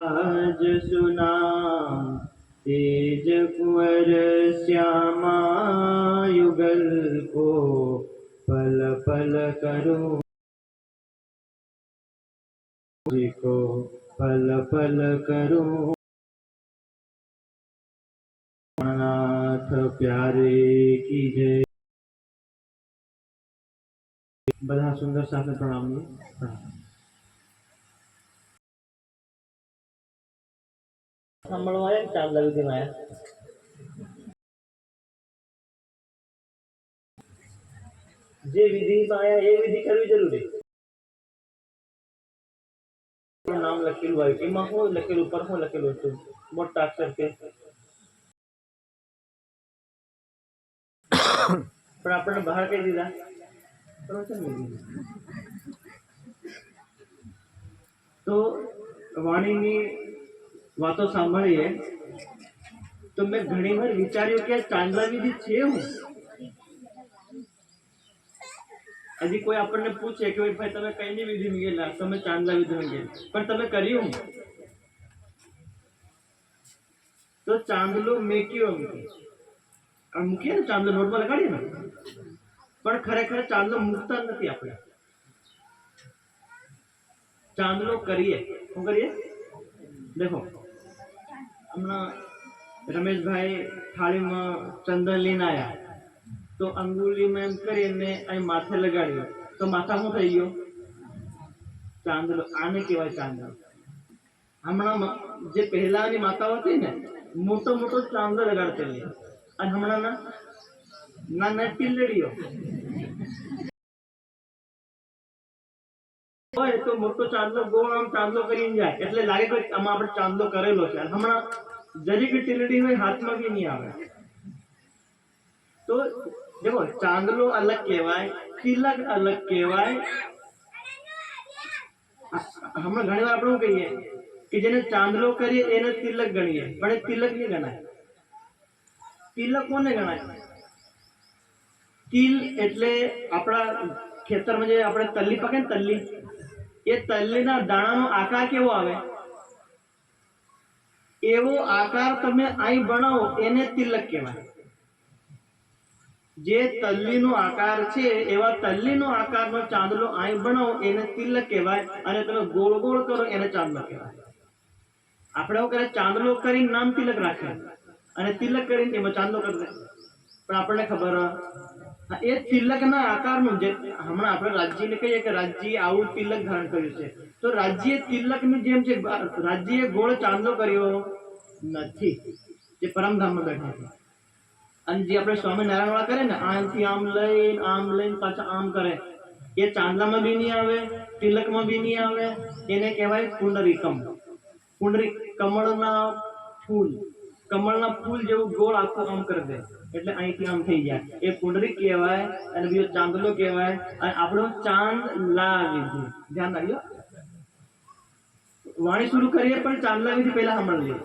आज सुनाम तेज कुंवर श्यामा युगल को पल पल करूं को पल पल करूं नाथ प्यारे की जय। બધા સુંદર સાથે પ્રણામ સાંભળવા આવ્યા ચાંદલા વિધિમાં આવ્યા જે વિધિમાં આવ્યા એ વિધિ કરવી જરૂરી નામ લખેલું હોય એમાં શું લખેલું પર શું લખેલું હતું મોટા અક્ષર કે પણ આપણને બહાર કહી દીધા તો વાણીની વાતો સાંભળીએ તો મેં ઘણી વાર વિચાર્યું કે ચાંદલા વિધિ છે હું હજી કોઈ આપણને પૂછે કે ભાઈ તમે કઈની વિધિ ગયેલા તમે ચાંદલા વિધિમાં ગયા પણ તમે કર્યું તો ચાંદલો મેક્યો મૂકીએ ને ચાંદલો નોટમાં લગાડીએ ને પણ ખરેખર ચાંદલો મૂકતા નથી આપણે ચાંદલો કરીએ શું કરીએ દેખો હમણાં રમેશભાઈ થાળીમાં ચંદન લઈને આવ્યા તો અંગુલીમાં એમ કરીને અહીં માથે લગાડ્યો તો માથા શું થઈ ગયો ચાંદલો આને કહેવાય ચાંદલો હમણાં જે પહેલાની માતાઓ હતી ને મોટો મોટો ચાંદલો લગાડતી અને હમણાં નાના ટીલડીઓ હોય તો મોટો ચાંદલો ગોળ આમ ચાંદલો કરીને જાય એટલે લાગે કે આમાં આપણે ચાંદલો કરેલો છે હમણાં જરીક ટીલડી હોય હાથમાં બી નહીં આવે તો देखो चांदलो अलग कहेवाय तिलक अलग कहेवाय हम घणी बार आपणे कहीए कि जेने चांदलो करीए एने तिलक गणीए पण ए तिलक नहीं गणाय तिलक कोने गणाय तिल एटले आपड़ा खेतर में जे आपणे तल्ली पके ने तल्ली ए तल्लीना दाणानो आकार केवो आवे एवो आकार तमे आई बनावो एने तिलक कहेवाय जे तल्लीनो आकार छे एवा तल्लीनो आकारनो चांदलो आई बनावो एने तिलक कहेवाय अने तमे गोल गोल करो एने चांदलो कहेवाय आपणे एवुं करे चांदलो करीने नाम तिलक राखे अने तिलक करीने एमां चांदलो कर दे पण आपणे खबर ए तिलकना आकारनो जे हमणां आपणे राज्यने कहीए के राज्यए आवुं तिलक धारण कर्युं छे तो राज्यए तिलकनी जेम छे राज्यए गोळ चांदलो कर्यो नथी जे परमधाममां बैठा छे અને જે આપણે સ્વામિનારાયણ વાળા કરે ને આમથી આમ લઈને પાછા આમ કરે એ ચાંદલામાં બી નહીં આવે તિલકમાં બી નહીં આવે એને કહેવાય પુંડરીકમ પુંડરી કમળના ફૂલ જેવું ગોળ આખું આમ કરી દે એટલે અહીંથી આમ થઈ જાય એ પુંડરીક કહેવાય અને બીજો ચાંદલો કહેવાય અને આપણો ચાંદલા વિધિ ધ્યાન રાખજો વાણી શરૂ કરીએ પણ ચાંદલા વિધિ પહેલા સાંભળીએ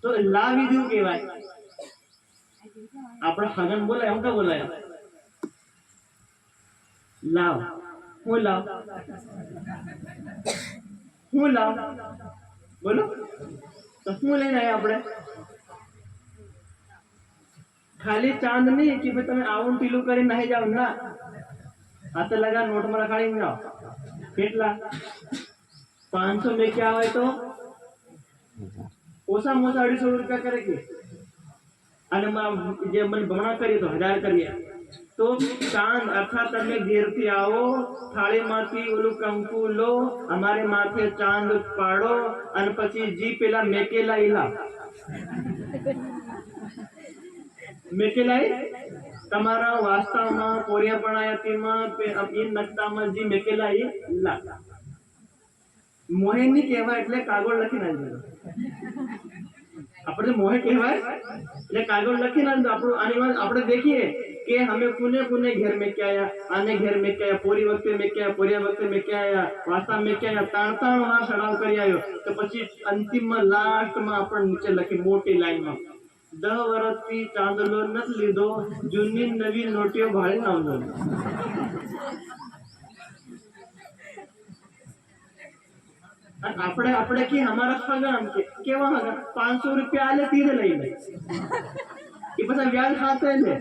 તો લા વિધિ કહેવાય આપણે હગન બોલાય એમ કા બોલાય લાવ હું લાવ બોલો તો શું લઈને આવ્યા આપણે ખાલી ચાંદ નહીં કે ભાઈ તમે આવું પીલું કરીને નહીં જાવ ના હાથે લગા નોટમાં લખાડીને જાઓ કેટલા 500 में क्या હોય તો ઓછામાં ઓછા 250 રૂપિયા કરે કે અને જે મને ભમણા કરીએ તો 1000 કરીએ તો ચાંદ અર્થાત તમે ઘેરથી આવો થાળીમાંથી ઓલું કંકુ લો અમારે માથે ચાંદ પાડો અને પછી જી પેલા મેકેલા ઈલા મેકેલાઈ તમારા વાસ્તવમાં કોરિયાપણાયાતીમાં એ નકતામાં જી મેકેલાઈ લા મોહેની કહેવાય એટલે કાગળ લખી નાખજો આપણે મોહે કહેવાય એટલે કાગળ લખી નાખજો આપણું આની વાત આપણે देखिए कि हमें पुणे पुणे घर में क्या आया आने घर में क्या आया पूरी वक्त में क्या आया पूरी वक्त में क्या आया वास्ता में क्या आया ताण हाथ चढ़ाव કરી આવ્યો તો પછી અંતિમમાં લાસ્ટમાં આપણે નીચે લખી મોટી લાઈનમાં 10 વર્ષથી ચાંદલો નથી લીધો જૂની નવી નોટીઓ ભાડે નાવજો અને આપણે આપણે કે અમારા સગા આમ કે કેવા હગા 500 રૂપિયા આલે તીરે લઈ લે એ પછી વ્યાજ ખાતે લે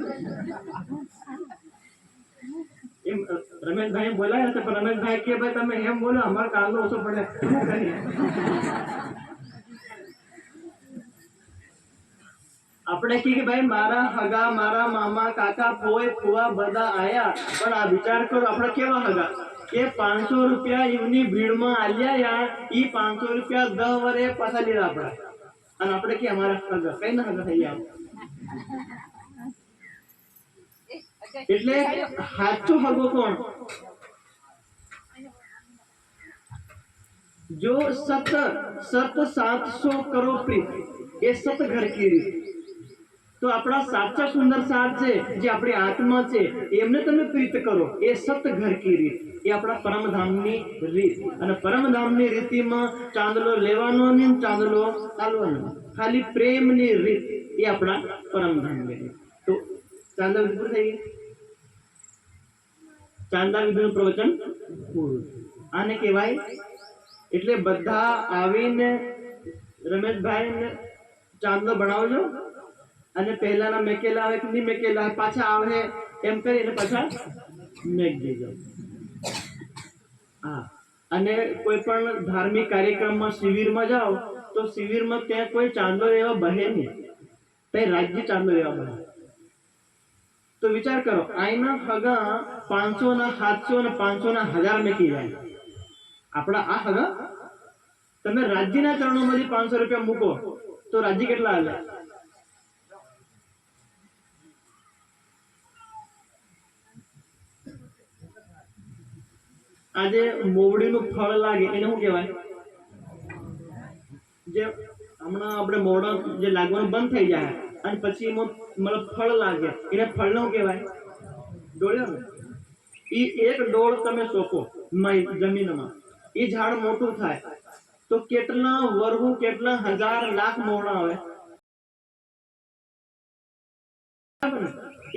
એમ રમેશભાઈ બોલાયા હતા પણ રમેશભાઈ કે ભાઈ તમે એમ બોલો અમારા કાગળો ઓછો પડે શું કરીએ આપણે કે ભાઈ મારા હગા મારા મામા કાકા ફોય ફુવા બધા આયા પણ આ વિચાર કરો આપણે કેવા હગા કે 500 રૂપિયા એમની ભીડમાં આલ્યા યાર ઈ 500 રૂપિયા 10 વરે પાછા લીધા આપણા અને આપણે કે અમારા હગા કઈ ના હગા થઈ ગયા એટલે સાચો હગો કોણ जो सत सत 700 करो प्रीत ये सत घर की રીત तो આપણા સાચા સુંદર સાર છે જે આપણી આત્મા છે એમને તમે પ્રીત કરો એ સત ઘર की રીત એ આપણા પરમધામની રીત અને પરમધામની રીતિમાં ચાંદલો લેવાનો ને ચાંદલો ચાલવાનો ખાલી પ્રેમની રીત એ આપણા પરમધામની રીત તો ચાંદા વિધિ પૂરી થઈ ગઈ ચાંદા વિધિનું પ્રવચન પૂરું આને કહેવાય એટલે બધા આવીને રમેશભાઈ ચાંદલો બનાવજો અને પહેલાના મેકેલા આવે કે નહીં મેકેલા પાછા આવે એમ કરીને પાછા મેક દેજો હા અને કોઈ પણ ધાર્મિક કાર્યક્રમમાં શિબિરમાં જાઓ તો શિબિરમાં ત્યાં કોઈ ચાંદલો લેવા બહે નહીં ત્યાં રાજ્ય ચાંદલો લેવા બહે તો વિચાર કરો આઈના હગા 500 ના 700 ને 500 ના 1000 મેકી જાય આપણા આ હગા તમે રાજ્યના ચરણોમાંથી 500 રૂપિયા મૂકો તો રાજ્ય કેટલા હાલે આજે મોવડીનું ફળ લાગે એને શું કહેવાય જે હમણાં આપણે મોવડા જે લાગવાનું બંધ થઈ જાય અને પછી મતલબ ફળ લાગે એને ફળને શું કહેવાય ડોળ્યો ને એ એક ડોળ તમે સોંપો જમીનમાં એ ઝાડ મોટું થાય તો કેટલા વર્ગો કેટલા હજાર લાખ મોવડા આવે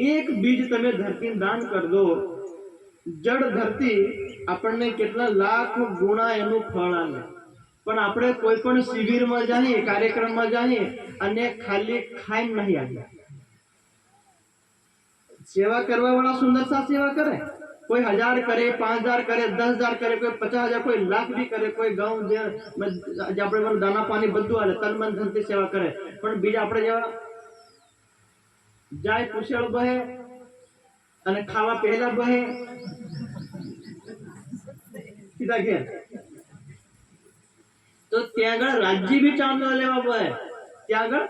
એક બીજ તમે ધરતી દાન કરી દો જડ ધરતી આપણને કેટલા લાખ ગુણા એનું ફળ આવે પણ આપણે કોઈ પણ શિબિરમાં જઈએ કાર્યક્રમમાં જઈએ અને ખાલી ખાઈને નહીં આવ્યા સેવા કરવા વાળા સુંદરતા સેવા કરે कोई 1000 करे 5000 करे 10000 करे कोई 50000 कोई लाख भी करे कोई गांव जे આપણે દાના પાણી બધું આલે તન મન ધનથી સેવા કરે પણ બીજા આપણે જેવા જાય પુષ્યળ બહે અને ખાવા પહેલા બહે સીધા ઘેર તો ત્યાં આગળ રાજ્ય બી ચાંદલો લેવા બહે ત્યાં આગળ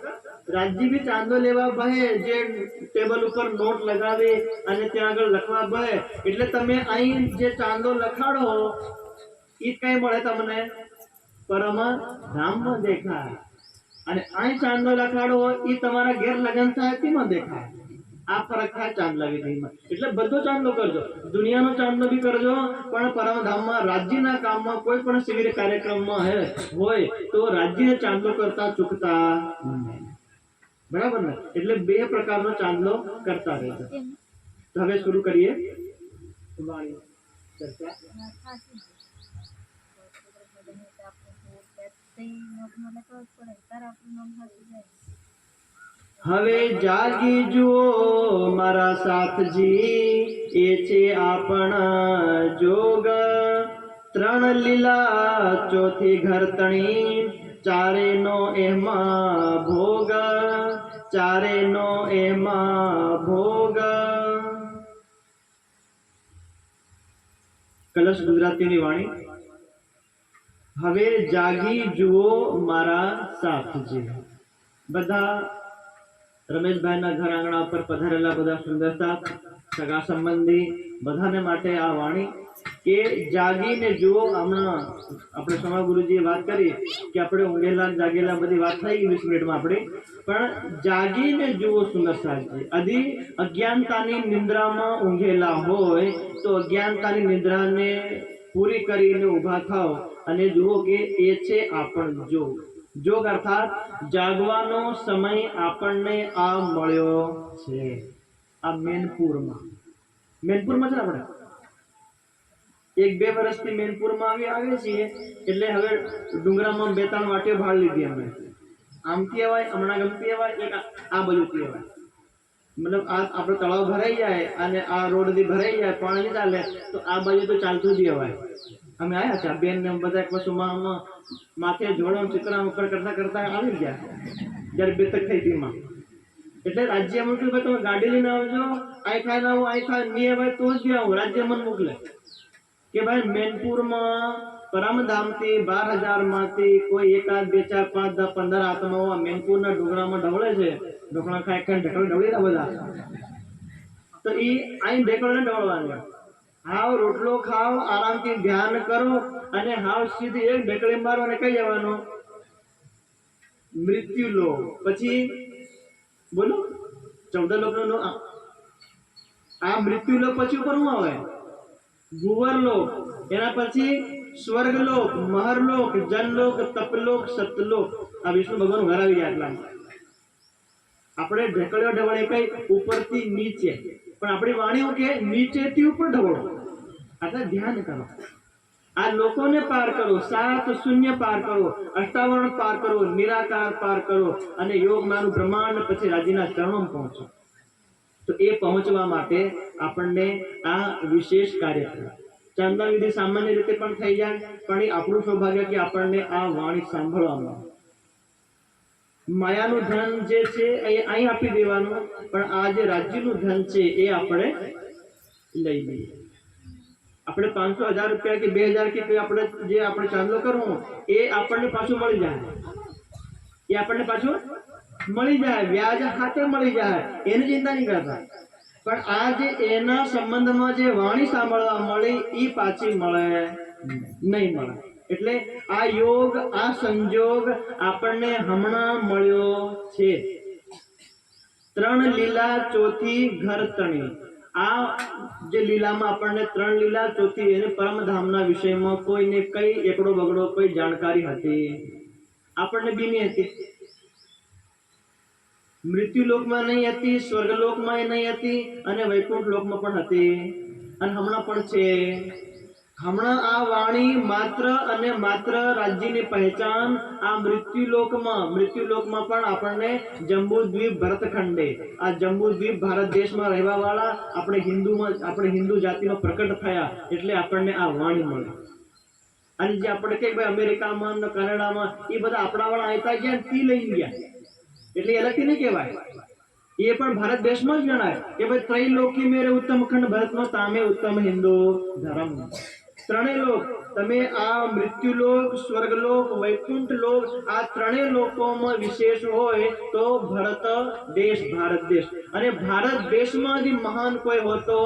રાજ્ય બી ચાંદલો લેવા બહે જે ટેબલ ઉપર નોટ લગાવે અને ત્યાં આગળ લખવા બહે એટલે તમે અહીં જે ચાંદલો લખાડો એ કઈ મળે તમને પરમ ધામમાં દેખાય અને અહીં ચાંદલો લખાડો એ તમારા ઘેર લગન થાય તેમાં દેખાય આ ફરક થાય ચાંદલા વિધિમાં એટલે બધો ચાંદલો કરજો દુનિયાનો ચાંદલો બી કરજો પણ પરમધામમાં રાજ્યના કામમાં કોઈ પણ શિબિર કાર્યક્રમમાં હોય તો રાજ્યને ચાંદલો કરતા ચૂકતા નહીં બરાબર ને એટલે બે પ્રકારનો ચાંદલો કરતા રહેજો તો હવે શરૂ કરીએ ચર્ચા હવે જાગી જુઓ મારા સાથજી એ છે આપણા જોગ ત્રણ લીલા ચોથી ઘરતણી ચારે નો એમાં ભોગ ચારે નો એમાં ભોગ કલશ ગુજરાતીની વાણી હવે જાગી જુઓ મારા સાથજી બધા રમેશભાઈના ઘર આંગણા ઉપર પધારેલા બધા સુંદરતા સગા સંબંધી બધાને માટે આ વાણી કે જાગીને જુઓ હમણાં આપણે સમા ગુરુજીએ વાત કરી કે આપણે ઊંઘેલા જાગેલા બધી વાત થઈ 20 મિનિટમાં આપણે પણ જાગીને જુઓ સુંદર સાહેબજી અધી અજ્ઞાનતાની નિંદ્રામાં ઊંઘેલા હોય તો અજ્ઞાનતાની નિંદ્રાને પૂરી કરીને ઊભા થાઓ અને જુઓ કે એ છે આપણ જોગ અર્થાત જાગવાનો સમય આપણને આ મળ્યો છે આ મેનપુરમાં છે આપણે 1-2 વર્ષથી મેનપુરમાં આવે છીએ એટલે હવે ડુંગરામાં 2-3 વાટીઓ ભાડ લીધી અમે. આમથી અવાય, હમણાં ગમતી અવાય, એક આ બાજુથી અવાય. મતલબ આ આપણો તળાવ ભરાઈ જાય અને આ રોડથી ભરાઈ જાય, પાણી નહીં ચાલે તો આ બાજુ તો ચાલતું જ અવાય. અમે આવ્યા છે બેન ને બધા એક વસ્તુમાં માથે જોડો ચિત્રા ઉપર કરતા કરતા આવી ગયા જ્યારે બેતક થઈ તેમાં. એટલે રાજ્ય મોકલે ભાઈ તમે ગાડી લઈને આવજો, આઈ ખાઈ ના આવું, આઈ ખાઈ નહીં આવે તો જ આવું. રાજ્ય મને મોકલે કે ભાઈ મેનપુરમાં પરમધામથી 12,000 માંથી કોઈ 1, 2, 4, 5, 10, 15 આત્માઓ મેનપુરના ડુંગરામાં ઢવળે છે. ઢોકળા ખાઈ ખાઈ ઢકલ ઢવળી બધા. તો એ આઈ ઢેકળને ઢવળવાનું. હાવ રોટલો ખાઓ, આરામથી ધ્યાન કરો અને હાવ સીધી એક ઢેકળી મારો અને કઈ જવાનું મૃત્યુ લો. પછી બોલો 14 લોકનો આ મૃત્યુ લોક પછી ઉપર શું આવે? ભુવરલોક. એના પછી સ્વર્ગલોક, મહરલોક, જનલોક, તપલોક, સતલોક. આ વિષ્ણુ ભગવાન ઘર આવી ગયા. એટલામાં આપણે ઢેકળીઓ ઢવળે કઈ ઉપરથી નીચે, પણ આપણી વાણીઓ કે નીચેથી ઉપર ઢવળો. એટલે ધ્યાન કરો, આ લોકોને પાર કરો, 7 શૂન્ય પાર કરો, 58 પાર કરો, નિરાકાર પાર કરો અને યોગમાનું બ્રહ્માંડ પછી રાજીના ચરણોમાં પહોંચો. તો એ પહોંચવા માટે આપણને આ વિશેષ કાર્ય કરે. ચાંદા વિધિ સામાન્ય રીતે પણ થઈ જાય, પણ એ આપણું સૌભાગ્ય કે આપણને આ વાણી સાંભળવામાં. માયાનું ધન જે છે એ અહીં આપી દેવાનું, પણ આ જે રાજ્યનું ધન છે એ આપણે લઈ લઈએ. આપણે 500,000 રૂપિયા કે 2,000 કે આપણે જે આપણે ચાંદલો કરવો એ આપણને પાછું મળી જાય. એ આપણને પાછું મળી જાય, વ્યાજ હાથે મળી જાય, એની ચિંતા નહીં કરતા. પણ આ જે એના સંબંધમાં જે વાણી સાંભળવા મળી એ પાછી મળે નહીં મળે. એટલે આ યોગ, આ સંજોગ આપણને હમણાં મળ્યો છે. 3 લીલા ચોથી ઘર તણી. આ જે લીલામાં આપણને 3 લીલા ચોથી એને પરમધામના વિષયમાં કોઈને કઈ એકડો બગડો કોઈ જાણકારી હતી આપણને બીની હતી. મૃત્યુલોકમાં નહીં હતી, સ્વર્ગલોકમાં નહીં હતી અને વૈકુંઠ લોકમાં પણ હતી અને હમણાં પણ છે. હમણાં આ વાણી માત્ર અને માત્ર રાજ્યની પહેચાન આ મૃત્યુલોકમાં પણ આપણને જંબુદ્વીપ ભરતખંડે, આ જંબુદ્વીપ ભારત દેશમાં રહેવા વાળા આપણે હિન્દુ જાતિમાં પ્રકટ થયા એટલે આપણને આ વાણી મળી. અને જે આપણે કે ભાઈ અમેરિકામાં, કનાડામાં એ બધા આપણા વાળા આવતા ગયા તી લઈ ગયા એટલે અલગથી નહીં કહેવાય. એ પણ ભારત દેશમાં જ ગણાય કે ભાઈ ત્રૈલોકી મેરે ઉત્તમ ખંડ ભરતમાં તામે ઉત્તમ હિન્દુ ધર્મ. 3 લોક તમે આ મૃત્યુલોક, સ્વર્ગલોક, વૈકુંઠ લોક આ 3 લોકોમાં વિશેષ હોય તો ભારત દેશ. અને ભારત દેશમાંથી મહાન કોઈ હોતો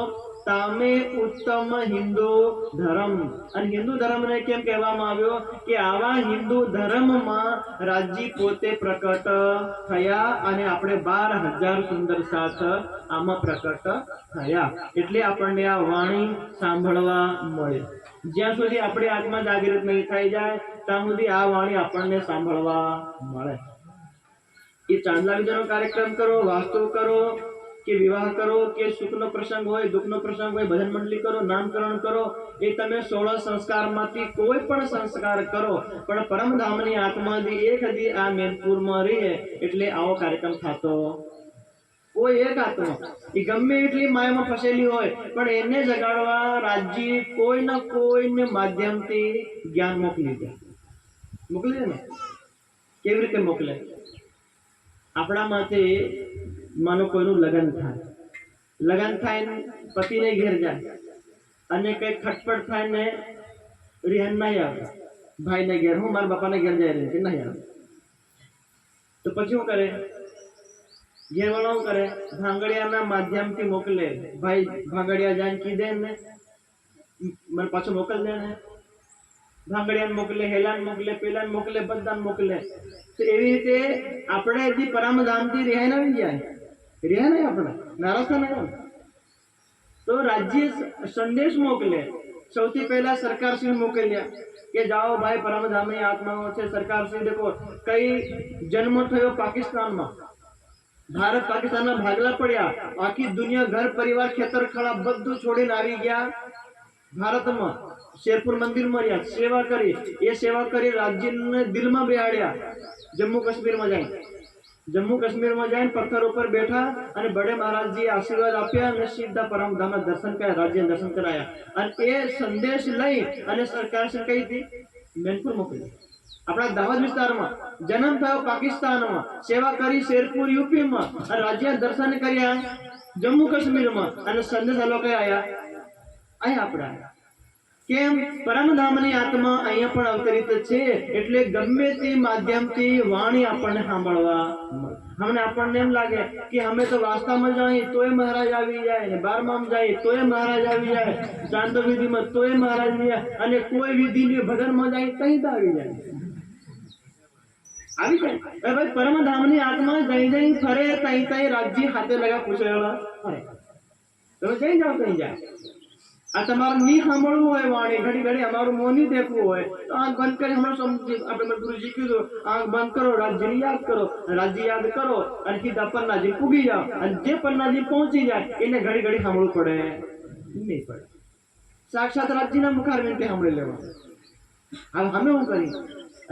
તામે ઉત્તમ હિન્દુ ધર્મ. અને હિન્દુ ધર્મને કેમ કહેવામાં આવ્યો કે આવા હિન્દુ ધર્મમાં રાજ્ય પોતે પ્રકટ થયા અને આપણે 12,000 સુંદર સાથ આમાં પ્રકટ થયા. એટલે આપણને આ વાણી સાંભળવા મળે. જ્યાં સુધી આપણી આત્મા જાગૃત નહીં થઈ જાય ત્યાં સુધી આ વાણી આપણને સાંભળવા મળે. એ ચાંદલા વિધિનો કાર્યક્રમ કરો, વાસ્તુ કરો કે વિવાહ કરો કે સુખનો પ્રસંગ હોય, દુઃખનો પ્રસંગ હોય, ભજન મંડળી કરો, નામકરણ કરો, એ તમે 16 સંસ્કારમાંથી કોઈ પણ સંસ્કાર કરો, પણ પરમધામની આત્માથી એક દી આ મેનપુરમાં રહીએ એટલે આવો કાર્યક્રમ થતો. કોઈ એક આત્મા એ ગમે એટલી માયામાં ફસેલી હોય પણ એને જગાડવા રાજ્ય કોઈના કોઈને માધ્યમથી જ્ઞાન મોકલી દે ને. કેવી રીતે મોકલે? આપણામાંથી માનો કોઈનું લગ્ન થાય ને પતિને ઘેર જાય અને કંઈક ખટપટ થાય ને રિહાન નહીં આવે, ભાઈને ઘેર, હું મારા બાપાને ઘેર જાય કે નહીં આવે, તો પછી શું કરે? ઘેરવાળા શું કરે? ભાંગડિયાના માધ્યમથી મોકલે. ભાઈ ભાંગડિયા જાય કીધે ને મને પાછું મોકલ દે ને. ભાંગડિયાને મોકલે, હેલાને મોકલે, પેલાને મોકલે, બધાને મોકલે. તો એવી રીતે આપણે જે પરમધામથી રિહાઈ આવી જાય, રિહાઈ નહીં આપણે નારાજ નહીં. તો રાજ્ય સંદેશ મોકલે. સૌથી પહેલા સરકારશ્રી મોકલ્યા કે જાઓ ભાઈ પરમધામની આત્માઓ છે. સરકારશ્રી દેખો કઈ જન્મ થયો પાકિસ્તાનમાં, ભારત પાકિસ્તાનના ભાગલા પડ્યા, આખી દુનિયા ઘર પરિવાર ખેતર ખળા બધું છોડીને આવી ગયા ભારતમાં શેરપુર મંદિરમાં રહ્યા, સેવા કરી, એ સેવા કરી રાજ્યને દિલમાં બેહાડ્યા। જમ્મુ કાશ્મીરમાં જઈને પથ્થર ઉપર બેઠા અને બડે મહારાજજી આશીર્વાદ આપ્યા અને સીધા પરમધામના દર્શન કર્યા, રાજ્ય દર્શન કરાયા। અને એ સંદેશ લઈ અને સરકાર શું કહી હતી, મેનપુર મોકલી। આપણા દાહોદ વિસ્તારમાં જન્મ થયો, પાકિસ્તાનમાં સેવા કરી, શેરપુર યુપીમાં, અને રાજ્ય દર્શન કર્યા જમ્મુ કાશ્મીરમાં, અને સંદેશ લોકો આયા આપણા કેમ પરમધામની આત્મા અહીંયા પણ અવતરિત છે। એટલે ગમે તે માધ્યમથી વાણી આપણને સાંભળવા મળે। હમને આપણને એમ લાગે કે અમે તો વાસ્તામાં જઈએ તોય મહારાજ આવી જાય, ને 12માં જઈએ તોય મહારાજ આવી જાય, ચાંદ વિધિમાં તોય મહારાજ આવી જાય, અને કોઈ વિધિની ભજનમાં જાય તઈ તો આવી જાય। ભાઈ પરમધામની આત્મા જઈ ફરે, તઈ રાજ્ય હાથે લગા પૂછેલા ફરે, તમે જઈ જાઓ તઈ જાય। આ તમારે નહીં સાંભળવું હોય વાણી, ઘડી ઘડી અમારું મોં નહીં દેખવું હોય તો આંખ બંધ કરી, હમણાં સમજી આપણે ગુરુજી કીધું, આંખ બંધ કરો, રાજ્યની યાદ કરો, રાજ્ય યાદ કરો અને સીધા પન્નાજી પૂગી જાઓ, અને જે પન્નાજી પહોંચી જાય એને ઘડી ઘડી સાંભળવું પડે નહીં પડે, સાક્ષાત રાજ્યના મુખારવિંદથી સાંભળી લેવાનું। હવે અમે શું કરી,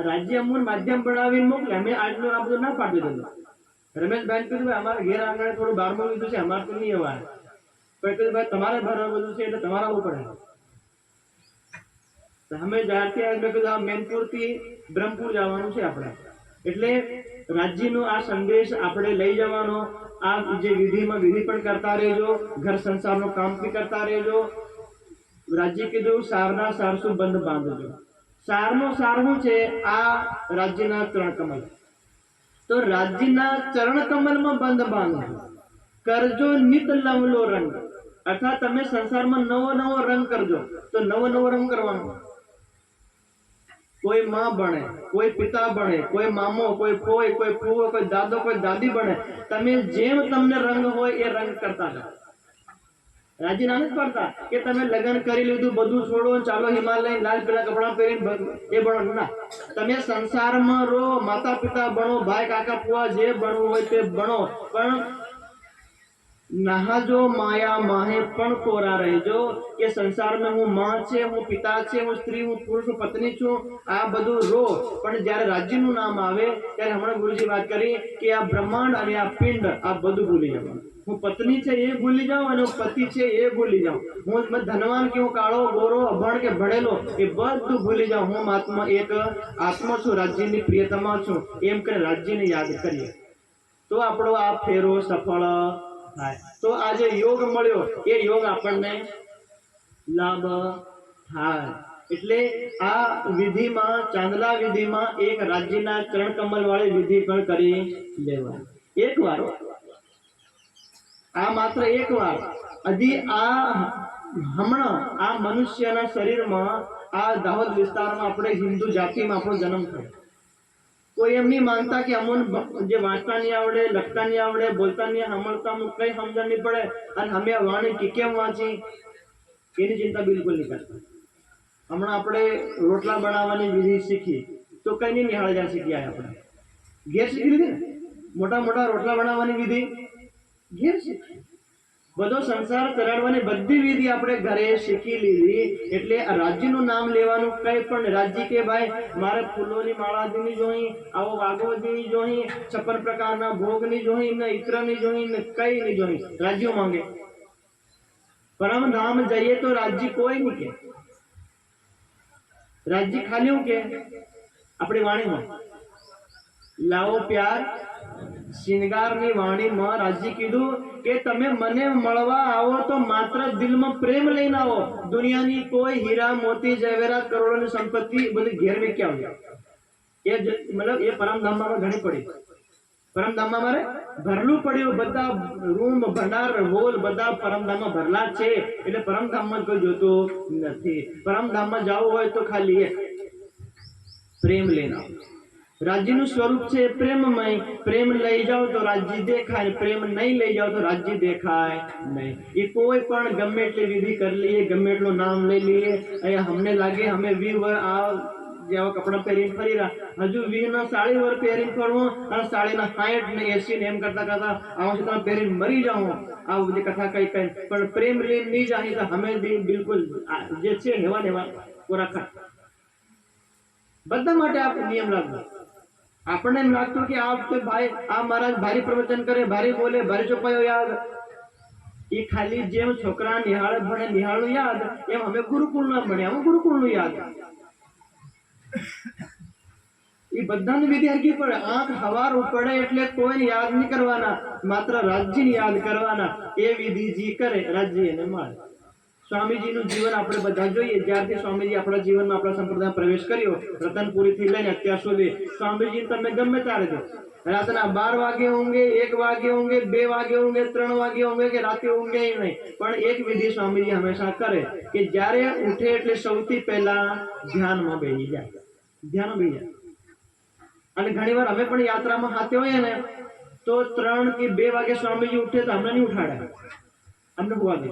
રાજ્ય અમુન માધ્યમ બનાવીને મોકલે, અમે આજનું આ બધું ના પાડી દીધું। રમેશભાઈ કીધું અમારા ઘેર આંગણે થોડું 12મું લીધું છે, અમારે તો નહીં અવાય, પણ ભાઈ તમારે ભરવા બધું છે એટલે તમારા ઉપર અમે જ્યારથી મેં કીધું મેનપુર થી બ્રહ્મપુર જવાનું છે આપણે, એટલે રાજ્યનો આ સંદેશ આપણે લઈ જવાનો। આ જે વિધિમાં વિધિ પણ કરતા રહેજો, ઘર સંસારનું કામ બી કરતા રહેજો। રાજ્ય કીધું સારના સારસું બંધ બાંધજો। સારનો સારનું છે આ રાજ્યના ચરણ કમલ, તો રાજ્યના ચરણ કમલમાં બંધ બાંધજો, કરજો નિત લવલો રંગ, અર્થાત તમે સંસારમાં નવો નવો રંગ કરજો। તો નવો નવો રંગ કરવાનો, કોઈ માં બને, કોઈ પિતા બને, કોઈ મામો, કોઈ ફોઈ, કોઈ ફૂવો, કોઈ દાદો, કોઈ દાદી બને, તમે જેમ તમને રંગ હોય એ રંગ કરતા જાઓ। રાજ્ય ના નથી પડતા કે તમે લગ્ન કરી લીધું બધું છોડો ચાલો હિમાલય લાલ પીળા કપડા પહેરીને એ બનો ના, તમે સંસારમાં રહો, માતા પિતા બનો, ભાઈ કાકા ફુવા જે બનવું હોય તે બનો, પણ નહાજો માયા માહે પણ કોરા રહેજો, કે સંસારમાં હું માં છે, હું પિતા છે, હું સ્ત્રી, હું પુરુષ, હું પત્ની છું, આ બધું રો, પણ જ્યારે રાજ્યનું નામ આવે ત્યારે હમણાં ગુરુજી વાત કરી કે આ બ્રહ્માંડ અને આ પિંડ આ બધું ભૂલી જવાનું। હું પત્ની છે એ ભૂલી જાઉં અને હું પતિ છે એ ભૂલી જાઉં, હું ધનવાન કે હું કાળો ગોરો અભણ કે ભણેલો એ બધું ભૂલી જાઉં, હું આત્મા એક આત્મા છું, રાજ્યની પ્રિયતમા છું, એમ કરે રાજ્યને યાદ કરીએ તો આપણો આ ફેરો સફળ થાય। તો આ જે યોગ મળ્યો એ યોગ આપણને લાભ થાય। એટલે આ વિધિમાં, ચાંદલા વિધિમાં એક રાજ્યના ચરણ કમલ વાળી વિધિ પણ કરી લેવાની। એક વાર, આ માત્ર એક વાર, હજી આ હમણાં આ મનુષ્યના શરીરમાં આ દાહોદ વિસ્તારમાં આપણે હિન્દુ જાતિમાં આપણો જન્મ થયો, કોઈ એમ નહીં માનતા કે અમુન જે વાંચતા નહીં આવડે, લખતા નહીં આવડે, બોલતા નહીં, સાંભળતા કઈ સમજણ નહીં પડે અને અમે વાણી કે કેમ વાંચી એની ચિંતા બિલકુલ નહીં કરતા। હમણાં આપણે રોટલા બનાવવાની વિધિ શીખી તો કઈ નહીં નિહાળજા શીખી આવ્યા, આપણે ઘેર શીખી લીધી ને, મોટા મોટા રોટલા બનાવવાની વિધિ ઘેર શીખી, બધો સંસાર ચલાડવાની બધી વિધિ આપણે ઘરે શીખી લીધી। એટલે રાજ્યનું નામ લેવાનું કઈ પણ, રાજ્ય કે ભાઈ મારે ફૂલોની માળાની જોઈ, આવો વાઘોની જોઈ, 56 પ્રકારના ભોગની જોઈ, ને ઈત્રની જોઈ, ને કઈ નહીં જોઈ, રાજ્યો માંગે। પરમધામ જઈએ તો રાજ્ય કોઈ નહીં કે, રાજ્ય ખાલી હું કે આપણી વાણીમાં લાવો પ્યાર શ્રૃંગારની વાણીમાં રાજ્ય કીધું કે તમે મને મળવા આવો તો માત્ર દિલમાં પ્રેમ લઈને આવો, દુનિયાની કોઈ હીરા મોતી જવેરાત કરોડોની સંપત્તિ બધી ઘેર મેં ક્યાં એ મતલબ એ પરમધામમાં ઘણી પડી, પરમધામમાં મારે ભરલું પડ્યું, બધા રૂમ ભંડાર હોલ બધા પરમધામમાં ભરલા છે, એટલે પરમધામમાં કોઈ જોતું નથી। પરમધામમાં જવું હોય તો ખાલી એક પ્રેમ લઈને આવો। રાજ્યનું સ્વરૂપ છે પ્રેમમય, પ્રેમ લઈ જાઓ તો રાજ્ય દેખાય, પ્રેમ નહીં લઈ જાઓ તો રાજ્ય દેખાય નહીં। એ કોઈ પણ ગમે એટલી વિધિ કરી લઈએ, ગમે એટલું નામ લઈ લઈએ, અહીંયા અમને લાગે અમે 20 આ જેવા કપડા પહેરીને ફરી રહ્યા, હજુ 20 સાડી વર પહેરીને ફરવું અને સાડીના 60 ને 80 ને એમ કરતા કરતા આવું છે તમે પહેરીને મરી જાઓ, આ બધી કથા કઈ કઈ પણ પ્રેમ લઈને નહીં જાય તો અમે બિલકુલ જે છે હેવા નેવા રાખા. બધા માટે આ નિયમ લાગુ. આપણને એમ લાગતું કે આ વખતે ભાઈ આ મહારાજ ભારી પ્રવચન કરે, ભારી બોલે, ભારી ચોપાયો યાદ, એ ખાલી જેમ છોકરા નિહાળ ભણે નિહાળનું યાદ, એમ અમે ગુરુકુળ ના ભણે અમે ગુરુકુળનું યાદ. એ બધાને વિધિ હરકી પડે. આંખ હવાર ઉપડે એટલે કોઈને યાદ નહીં કરવાના, માત્ર રાજ્યને યાદ કરવાના. એ વિધિ જી કરે રાજ્ય એને મળે. સ્વામીજીનું જીવન આપણે બધા જોઈએ. જ્યારથી સ્વામીજી આપણા જીવનમાં આપણા સંપ્રદાય પ્રવેશ કર્યો, રતનપુરી થી લઈને અત્યાર સુધી, સ્વામીજી તમે ગમે ત્યારે જો રાતના 12 વાગે ઊંઘે, 1 વાગે ઊંઘે, 2 વાગે ઊંઘે, 3 વાગે ઊંઘે કે રાતે ઊંઘે નહીં, પણ એક વિધિ સ્વામીજી હંમેશા કરે કે જ્યારે ઉઠે એટલે સૌથી પહેલા ધ્યાનમાં બેસી જાય. ધ્યાન બેસી જાય. અને ઘણી વાર અમે પણ યાત્રામાં હાથે હોઈએ ને તો 3 કે 2 વાગે સ્વામીજી ઉઠે તો અમને નહીં ઉઠાડે, અમને હોવા દે.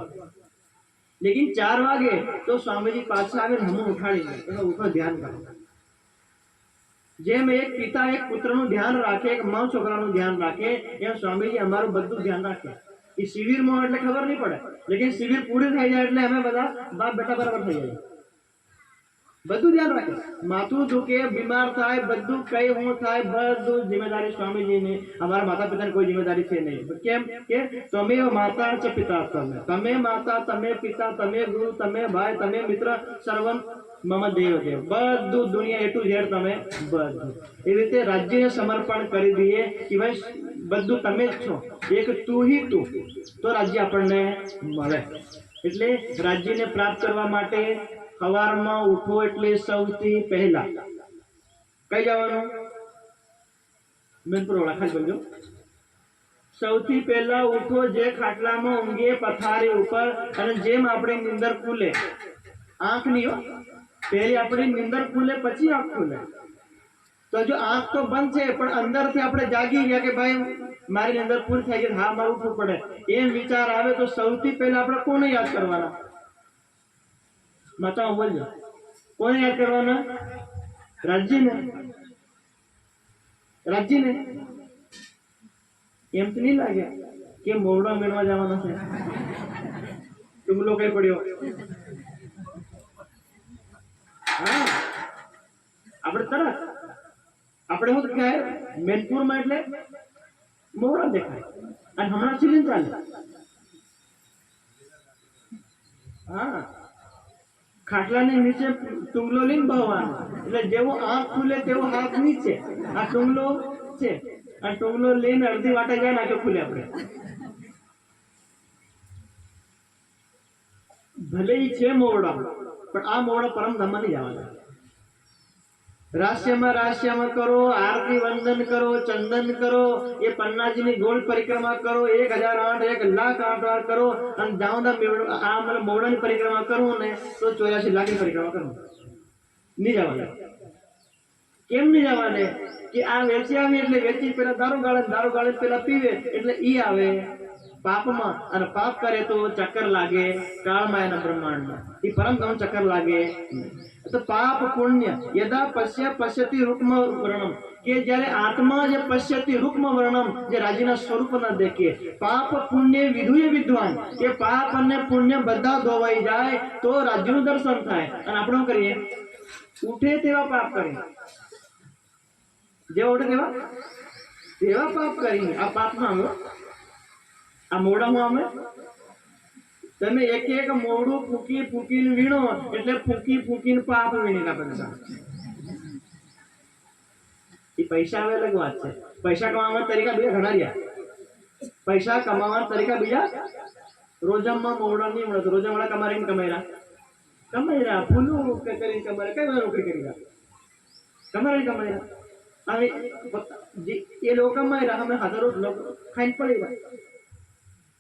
लेकिन 4 वागे तो स्वामी जी पाछा आवे हम उठाड़ी दे ऊपर ध्यान करो. जेम एक पिता एक पुत्र નું ધ્યાન રાખે, એક માં છોકરાનું ધ્યાન રાખે, એમ સ્વામીજી અમારું બધું ધ્યાન રાખે. એ શિબિરમાં એટલે ખબર નહીં પડે, લેકિન શિબિર પૂરી થઈ જાય એટલે અમે બધા બાપ બેટા બરાબર થઈ જાય. બધું ધ્યાન રાખે. માથું દુખે, બીમાર થાય, બધું કઈ હું થાય, બધું જિમ્મેદારી સ્વામીજીની. અમારા માતા પિતાની કોઈ જિમ્મેદારી છે નહીં. કેમ કે તમે માતા છે, પિતા તમે માતા, તમે પિતા, તમે ગુરુ, તમે ભાઈ, તમે મિત્ર, સર્વમ મમ દેવ દેવ. બધું દુનિયા એ ટુ ઝેડ તમે બધું. એવી રીતે રાજ્યને સમર્પણ કરી દઈએ કે ભાઈ બધું તમે જ છો, એક તું હી તું, તો રાજ્ય આપણને મળે. એટલે રાજ્યને પ્રાપ્ત કરવા માટે સવારમાં ઉઠો એટલે સૌથી પહેલા કઈ જવાનું? મેનપુરોડા ખાસ બોલજો. સૌથી પહેલા ઉઠો, જે ખાટલામાં ઊંઘીએ પથારી ઉપર, અને જેમ આપણી નીંદર ખુલે, આંખ નહીં હો, પહેલી આપણી નીંદર ખુલે પછી આંખ ખુલે. તો જો આંખ તો બંધ છે પણ અંદરથી આપણે જાગી ગયા કે ભાઈ મારી નીંદર પૂરી થઈ ગઈ, હા મારું ઉઠવું પડે, એમ વિચાર આવે તો સૌથી પહેલા આપણે કોને યાદ કરવાના? માતાઓ બોલજો, કોને યાદ કરવાના? રાજ્યને. રાજ્યને. એમ તો નહીં લાગે કે મોવડો મેળવા જવાનો છે, ટુંગલો કઈ પડ્યો. હા, આપણે તરત આપણે શું દેખાય મેનપુરમાં એટલે મોવડા દેખાય, અને હમણાં સીઝન ચાલે. હા, ખાટલાની નીચે ટુંગલો લઈને બહવાનો, એટલે જેવો આંખ ખુલે તેવો હાથ નીચે, આ ટુંગલો છે, આ ટુંગલો લઈને અડધી વાટે જાય ને આખો ખુલે. આપણે ભલે છે મોવડા, પણ આ મોવડા પરમધામમાં નહીં જવાના. રાષ્ટ્રમાં કરો, આરતી વંદન કરો, ચંદન કરો, એ પન્નાજીની ગોળ પરિક્રમા કરો, 1008 1,08 વાર કરો, અને જાઉંદા આ મને મોવડાની પરિક્રમા કરું ને તો 84 લાખની પરિક્રમા કરું. નહીં જવાના. કેમ નહીં જવાને? કે આ વેચી આવે એટલે વેચી પેલા દારૂ ગાળે પેલા પીવે એટલે ઈ આવે પાપમાં, અને પાપ કરે તો ચક્કર લાગે કાળમાયાના બ્રહ્માંડમાં. એ પરમધામ ચક્કર લાગે. તો પાપ પુણ્ય યદા પશ્યતિ રૂપમ વર્ણમ, કે જ્યારે આત્મા જે પશ્યતિ રૂપમ વર્ણમ, જે રાજ્યના સ્વરૂપ ન દેખે, પાપ પુણ્ય વિધુય વિદ્વાન, કે પાપ અને પુણ્ય બધા ધોવાઈ જાય તો રાજ્યનું દર્શન થાય. અને આપણે કરીએ ઉઠે તેવા પાપ કરીએ, જેવા ઉઠે તેવા પાપ કરીને આ પાપમાં અમે આ મોડામાં અમે તમે એક એક મોડું ફૂકીને વીણો એટલે ફૂકીને પાપ વીણી નાખે. એ પૈસા આવે અલગ વાત છે. પૈસા કમાવાના તરીકા બીજા ઘણા રહ્યા. પૈસા કમાવાના તરીકા બીજા. રોજામાં મોડા નહીં મળે તો રોજા વાળા કમાઈ રહ્યા ફૂલું કરીને કમાય, કઈ બધા નોકરી કરી રહ્યા કમાઈ રહ્યા. હવે એ લોકો કમાઈ રહ્યા, અમે હજારો ખાઈને પડી રહ્યા.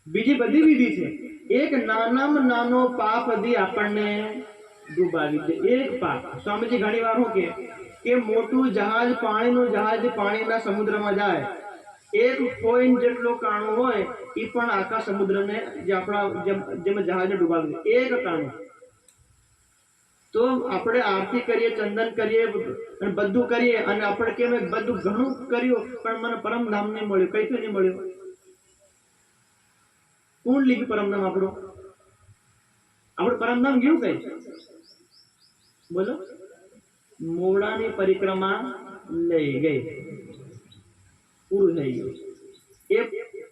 બીજી બધી વિધિ છે. એક નાનામાં નાનો પાપ દી આપણને ડૂબાવી દે. એક પાપ. સ્વામીજી ઘણી વાર શું કે મોટું જહાજ, પાણીનું જહાજ પાણીના સમુદ્રમાં જાય, એક કોઈન જેટલો કાણું હોય એ પણ આખા સમુદ્રને જે આપણા જેમ જહાજને ડૂબાવી દે. એક કાણું. તો આપણે આરતી કરીએ, ચંદન કરીએ અને બધું કરીએ અને આપણે કેમ બધું ઘણું કર્યું પણ મને પરમધામ નહીં મળ્યું. કઈથી નહીં મળ્યું? કોણ લઈ ગયું પરમધામ? આપણું પરમધામ ગયું કઈ? બોલો. મોડાની પરિક્રમા લઈ ગઈ, પૂરું થઈ ગયું. એ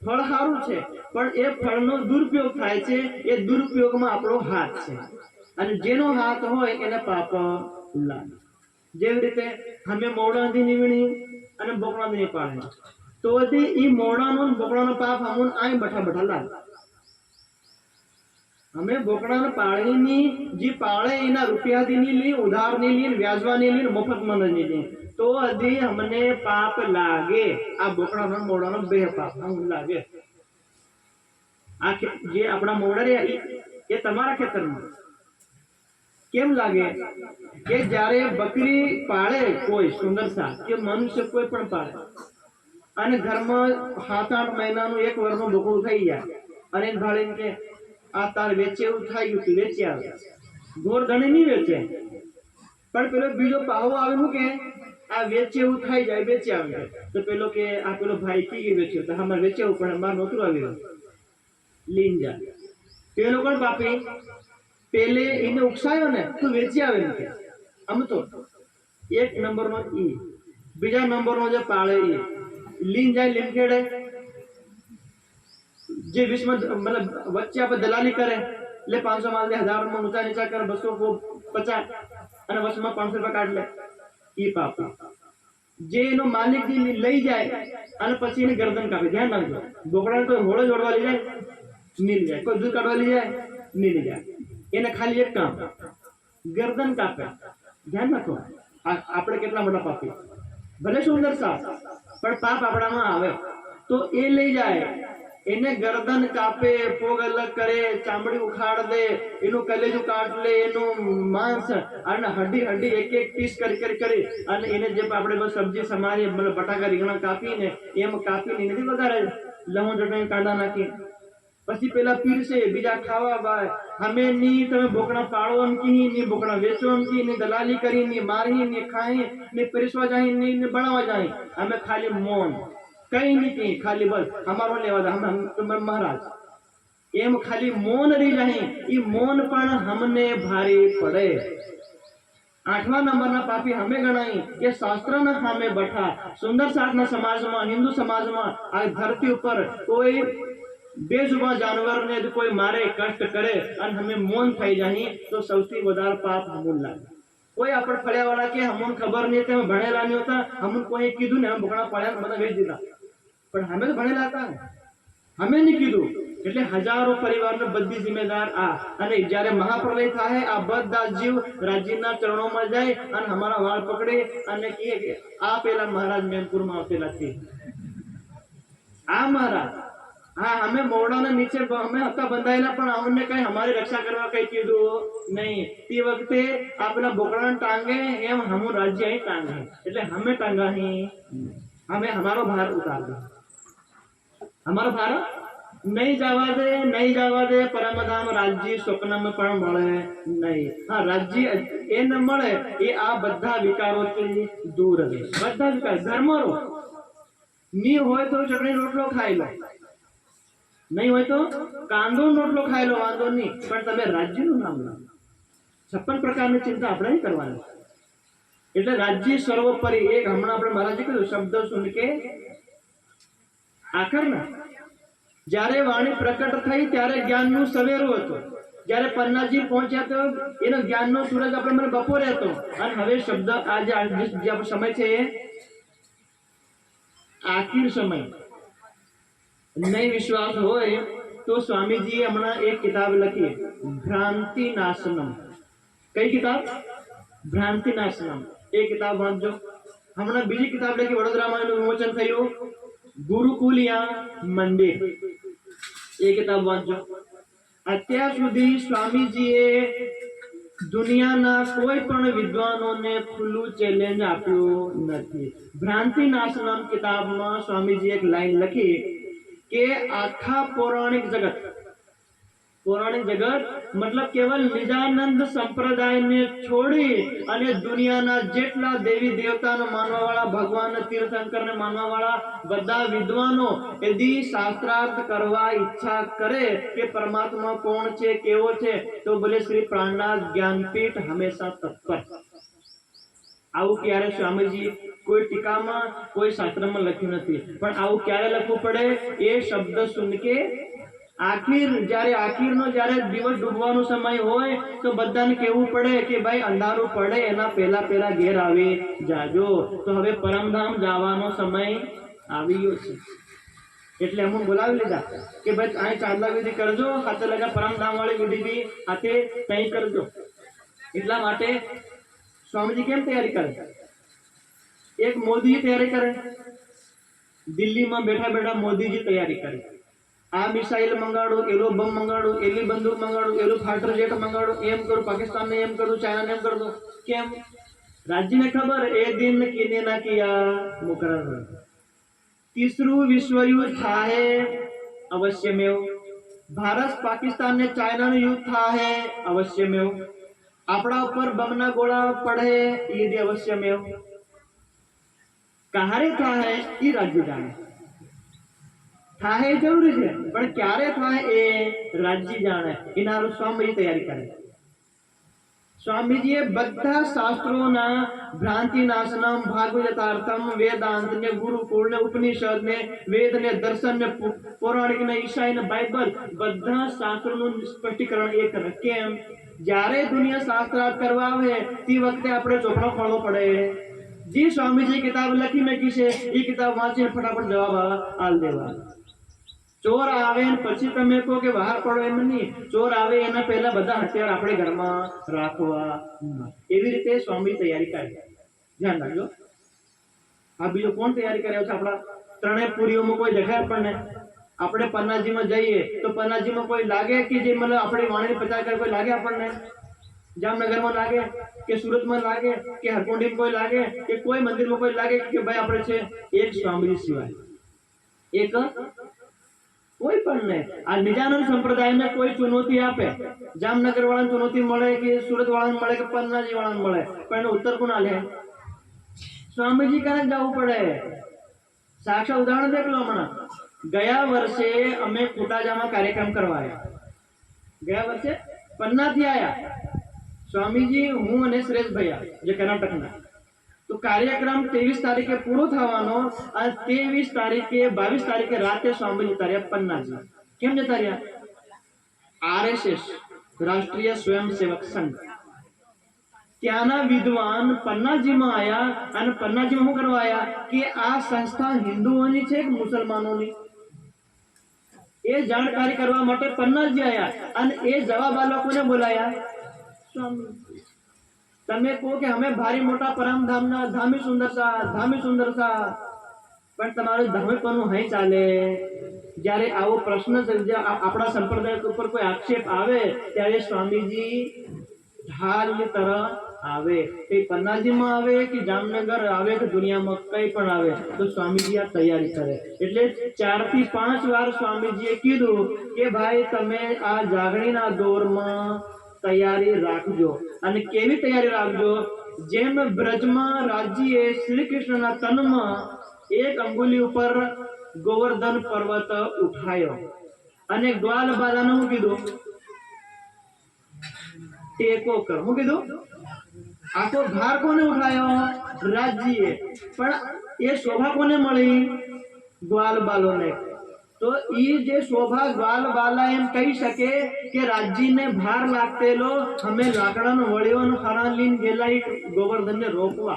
ફળ સારું છે પણ એ ફળનો દુરુપયોગ થાય છે. એ દુરુપયોગમાં આપણો હાથ છે અને જેનો હાથ હોય એને પાપ લાગે. જેવી રીતે અમે મોડાથી નીવણી અને બોકડાથી પાડે તો એ મોડાનો બોકડાનો પાપ અમુન આય બઠા લાગે. અમે બોકડાને પાળીની જે પાળે એના રૂપિયાથી નહીં લી, ઉધાર નહીં લી, વ્યાજવાની લી, મફતમાં નહીં લી, તો હજી અમને પાપ લાગે. આ બોકડાનો મોડાનો બે પાપ લાગે. આ જે આપણા મોડા રહ્યા એ તમારા ખેતરમાં કેમ લાગે? કે જ્યારે બકરી પાળે કોઈ સુંદર સા કે મનુષ્ય કોઈ પણ પાળે અને ઘરમાં 7-8 મહિનાનું 1 વર્ષનું બોકડું થઈ જાય અને એને ભાળીને કે આ તાર વેચે એવું થઈ ગયું, તું વેચી આવે. ગોરધણી નહીં વેચે પણ પેલો બીજો પાહો આવે શું કે આ વેચે એવું થઈ જાય, વેચી આવે. તો પેલો કે આ પેલો ભાઈ કી વેચ્યો તો અમારે વેચે એવું પણ અમારે નહોતું આવ્યું, લીન જા. પેલો કોણ પાપી? પેલે એને ઉકસાયો ને તું વેચી આવે ને. આમ તો 1 નંબરનો ઈ, બીજા નંબરનો જે પાળે ઈ લીન જાય, લીન ખેડે. જે 20 मतलब વચ્ચે આપણે દલાલી કરે એટલે 500 માલ દે, 1000 માં ઊંચા નીચા કરે, 250 અને વચમાં 500 રૂપિયા કાઢ લે. ઈ પાપ. જે એનો માલિક લઈ જાય અને પછી એને ગરદન કાપે. ધ્યાન રાખજો, બોકડાને કોઈ હોળો જોડવા લઈ જાય નહીં લઈ જાય, કોઈ દૂધ કાઢવા લઈ જાય નહીં લઈ જાય. એને ખાલી એક કામ, ગરદન કાપે. ધ્યાન રાખો, આપણે કેટલા મોટા પાપી. ભલે સુંદર સાથ પણ પાપ આપણામાં આવે તો એ લઈ જાય, એને ગરદન કાપે, પોગ અલગ કરે, ચામડી ઉખાડ દે, એનું કલેજું કાઢ લે, એનું માંસ અને હड्डी એક પીસ કરી અને એને જે આપણે સબ્જી સમારી બટાકા રીંગણા કાપીને એમ કાપીને નથી વગાડે, લવણ ચટણી કાંદા નાખી પછી પેલા પીરસે, બીજા ખાવા બાય. અમે ની તમે બોકડા પાળો કી, ની બોકડા વેચો કી, ની દલાલી કરી, ની મારી, ની ખાઈ, ની પીરસવા જાય, ની બનાવવા જાય. અમે ખાલી મૌન, કઈ નહીં, ખાલી બસ અમારો લેવા દે, અમે મહારાજ એમ ખાલી મૌન રહી જાય. એ મૌન પણ અમને ભારે પડે. 8મા નંબરના પાપી અમે ગણાય કે શાસ્ત્રના સામે બેઠા. સુંદર સાધના સમાજમાં, હિન્દુ સમાજમાં આ ધરતી ઉપર કોઈ બેજુબાન જાનવરને કોઈ મારે, કષ્ટ કરે અને અમે મૌન થઈ જાય તો સૌથી વધારે પાપ હમુન લાગે. કોઈ આપણે ફળ્યા વાળા કે હમુન ખબર નહીં, તમે ભણેલા નહીં હોતા, હમુન કોઈ કીધું ને બોકડા પડ્યા બધા વેચી દીધા, પણ અમે તો ભણેલા હતા ને, અમે નહીં કીધું. એટલે હજારો પરિવારનો બધી જિમ્મેદાર આ. અને જ્યારે મહાપ્રલય થાય આ બધા જીવ રાજ્યના ચરણોમાં જાય અને અમારા વાળ પકડે અને કહે કે આ પેલા મહારાજ મેનપુરમાં આવતેલા છે, આ મહારાજ. હા, અમે મોરડાના નીચે અમે હતા બંધાયેલા પણ અમને કઈ અમારી રક્ષા કરવા કઈ કીધું નહીં. તે વખતે આ પેલા બોકડાને ટાંગે એમ હમું રાજ્ય અહીં ટાંગે. એટલે અમે ટાંગાહી, અમે અમારો ભાર ઉતાર્યો. અમારો ભાર નહીં જવા દે. પરમધામ રાજ્ય સ્વપ્નમાં પણ મળે નહીં. હા, રાજ્ય એ ન મળે એ આ બધા વિકારોથી દૂર રહે. બધા વિકાર ધર્મ રો ની હોય તો ચટણી રોટલો ખાઈ લો, નહીં હોય તો કાંદો રોટલો ખાઈ લો, વાંધો નહીં, પણ તમે રાજ્યનું નામ લો. 56 પ્રકારની ચિંતા આપણે નહીં કરવાની. એટલે રાજ્ય સર્વોપરી. એક હમણાં આપણે મહારાજે કહ્યું શબ્દ સુન કે આખર ના. જ્યારે વાણી પ્રકટ થઈ ત્યારે જ્ઞાનનું સવેરું હતું. જ્યારે પન્નાજી પહોંચ્યા તો એનો જ્ઞાનનો સૂરજ આપણે મને બપોરે હતો. અને હવે શબ્દ આજે જે સમય છે એ આખીર સમય. નહીં વિશ્વાસ હોય તો સ્વામીજીએ હમણાં એક કિતાબ લખી, ભ્રાંતિ નાશનમ. કઈ કિતાબ? ભ્રાંતિ નાશનમ. એ કિતાબ વાંચજો. હમણાં બીજી કિતાબ લખી, વડોદરામાં એનું વિમોચન થયું, ગુરુકુલિયા મંદિર. એ કિતાબ વાંચજો. અત્યાર સુધી સ્વામીજીએ દુનિયાના કોઈ પણ વિદ્વાનોને ખુલ્લું ચેલેન્જ આપ્યું નથી. ભ્રાંતિ નાશનમ કિતાબમાં સ્વામીજી એક લાઈન લખી કે આખા પૌરાણિક જગત પૌરાણિક જગત મતલબ કેવલ નિજાનંદ સંપ્રદાયને છોડી અને દુનિયાના જેટલા દેવી દેવતાને માનવા વાળા, ભગવાન તીર્થંકરને માનવા વાળા બધા વિદ્વાનો यदि शास्त्रार्थ કરવા ઈચ્છા કરે કે પરમાત્મા કોણ છે, કેવો છે, તો બોલે શ્રી પ્રાણનાથ જ્ઞાનપીઠ હંમેશા તત્પર। આવું ક્યારે સ્વામીજી કોઈ ટીકામાં કોઈ શાસ્ત્રમાં લખ્યું નથી, પણ આવું ક્યારે લખવું પડે? એ શબ્દ સુન કે આખીરનો જ્યારે દિવસ ડૂબવાનો સમય હોય તો બધાને કહેવું પડે કે ભાઈ અંધારું પડે એના પહેલા ઘેર આવી જાજો, તો હવે પરમધામ જવાનો સમય આવી ગયો છે। એટલે અમુક બોલાવી લીધા કે ભાઈ અહીં ચાંદલા વિધિ કરજો, હાથે લગા પરમધામ વાળી વિધિ બી હાથે તઈ કરજો। એટલા માટે સ્વામીજી કેમ તૈયારી કરે? એક મોદી તૈયારી કરે, દિલ્હીમાં બેઠા બેઠા મોદીજી તૈયારી કરે, આ મિસાઇલ મંગાડો, એલો બમ મંગાડો, એલી બંદૂક મંગાડો, એલું ફાઇટર જેટ મંગાડો, એમ કરું, પાકિસ્તાન ને એમ કરું, ચાઇના ને એમ कर दो। કેમ? राज्य ने खबर ए दिन किने ना किया मुकरर। तीसरू विश्व युद्ध था है अवश्यमेव। भारत पाकिस्तान ने चाइना નું યુદ્ધ था है अवश्यमेव। આપણા ઉપર બમના ગોળા પડે એ દી અવશ્યમેવ। ક્યારે થાય એ રાજ્ય જાણે, થાય જરૂરી છે પણ ક્યારે થાય એ રાજ્ય જાણે। એના સ્વામીજી તૈયારી કરે। સ્વામીજીએ બધા શાસ્ત્રોના ભ્રાંતિ નાશનમ, ભાગવતાર્થમ, વેદાંત ને, ગુરુકુળ ને, ઉપનિષદ ને, વેદ ને, દર્શન ને, પૌરાણિક ને, ઈસાઈ ને, બાઇબલ બધા શાસ્ત્રોનું સ્પષ્ટીકરણ એ કરે। કેમ? જ્યારે દુનિયા શાસ્ત્રાર્થ કરવા આવે તે વખતે આપણે ચોપડો ખોલવો પડે। જે સ્વામીજી કિતાબ લખી મેકી છે એ કિતાબ વાંચીને ફટાફટ જવાબ આલ દેવા। ચોર આવે પછી તમે કહો કે બહાર પડો, એમ નહીં। ચોર આવે એના પહેલા બધા હથિયાર આપણે ઘરમાં રાખવા। એવી રીતે સ્વામી તૈયારી કરે, ધ્યાન રાખજો। આ બીજો કોણ તૈયારી કર્યો છે? આપણા ત્રણેય પુરીઓમાં કોઈ દેખાય આપણને? આપણે પન્નાજીમાં જઈએ તો પન્નાજીમાં કોઈ લાગે કે જે મતલબ આપણી વાણીને પ્રચાર કરે કોઈ લાગે આપણને? જામનગરમાં લાગે કે સુરતમાં લાગે કે હરકુંડીમાં કોઈ લાગે કે કોઈ મંદિરમાં કોઈ લાગે કે ભાઈ આપણે છે? એક સ્વામીજી સિવાય એક કોઈ પણ નહીં। આ નિજાનંદ સંપ્રદાયને કોઈ ચુનૌતી આપે, જામનગર વાળાને ચુનૌતી મળે કે સુરત વાળાને મળે કે પન્નાજી વાળાને મળે, પણ ઉત્તર કોણ આલે? સ્વામીજી કાને જવું પડે। સાક્ષાત ઉદાહરણ દેખ લો। હમણાં ગયા વર્ષે અમે કોટાજામાં કાર્યક્રમ કરવા આવ્યા, ગયા વર્ષે પન્નાથી આવ્યા સ્વામીજી, હું અને શ્રેષ ભૈયા જે કર્ણાટકના। તો કાર્યક્રમ 23 તારીખે પૂરો થવાનો અને 22 તારીખે રાતે સ્વામી જતા રહ્યા પન્નાજી। કેમ જતા રહ્યા? આરએસએસ રાષ્ટ્રીય સ્વયંસેવક સંઘ ત્યાંના વિદ્વાન પન્નાજીમાં આવ્યા અને પન્નાજીમાં શું કરવા આવ્યા કે આ સંસ્થા હિન્દુઓની છે કે મુસલમાનોની એ જાણકારી કરવા માટે પન્નાજી આવ્યા અને એ જવાબ આ લોકોને બોલાયા। સ્વામી તમે કહો કે અમે ભારી મોટા પરમધામના ધામી સુંદર સા, પણ તમારું ધામીપણું હઈ ચાલે। જ્યારે આવો પ્રશ્ન આપણા સંપ્રદાય ઉપર કોઈ આક્ષેપ આવે ત્યારે સ્વામીજી ઢાલની તરહ આવે। એ પન્નાજીમાં આવે કે જામનગર આવે કે દુનિયામાં કઈ પણ આવે તો સ્વામીજી આ તૈયારી કરે। એટલે 4 થી 5 વાર સ્વામીજીએ કીધું કે ભાઈ તમે આ જાગણીના દોરમાં તૈયારી રાખજો। અને કેવી તૈયારી રાખજો? જેમ બ્રજમાં રાજ્યએ શ્રી કૃષ્ણના તનમાં 1 અંગુલી ઉપર ગોવર્ધન પર્વત ઉઠાયો અને ગ્વાલ બાલાને શું કીધું? ટેકો કર। શું કીધું? આખો ભાર કોને ઉઠાયો? રાજ્યએ। પણ એ શોભા કોને મળી? ગ્વાલ બાલોને। તો ઈ જે શોભા ગ્વાલ બાલા એમ કહી શકે કે રાજ્યને ભાર લાગતેલો અમે લાકડાનો વળીઓનો હરણ લઈને ગેલા ગોવર્ધનને રોકવા,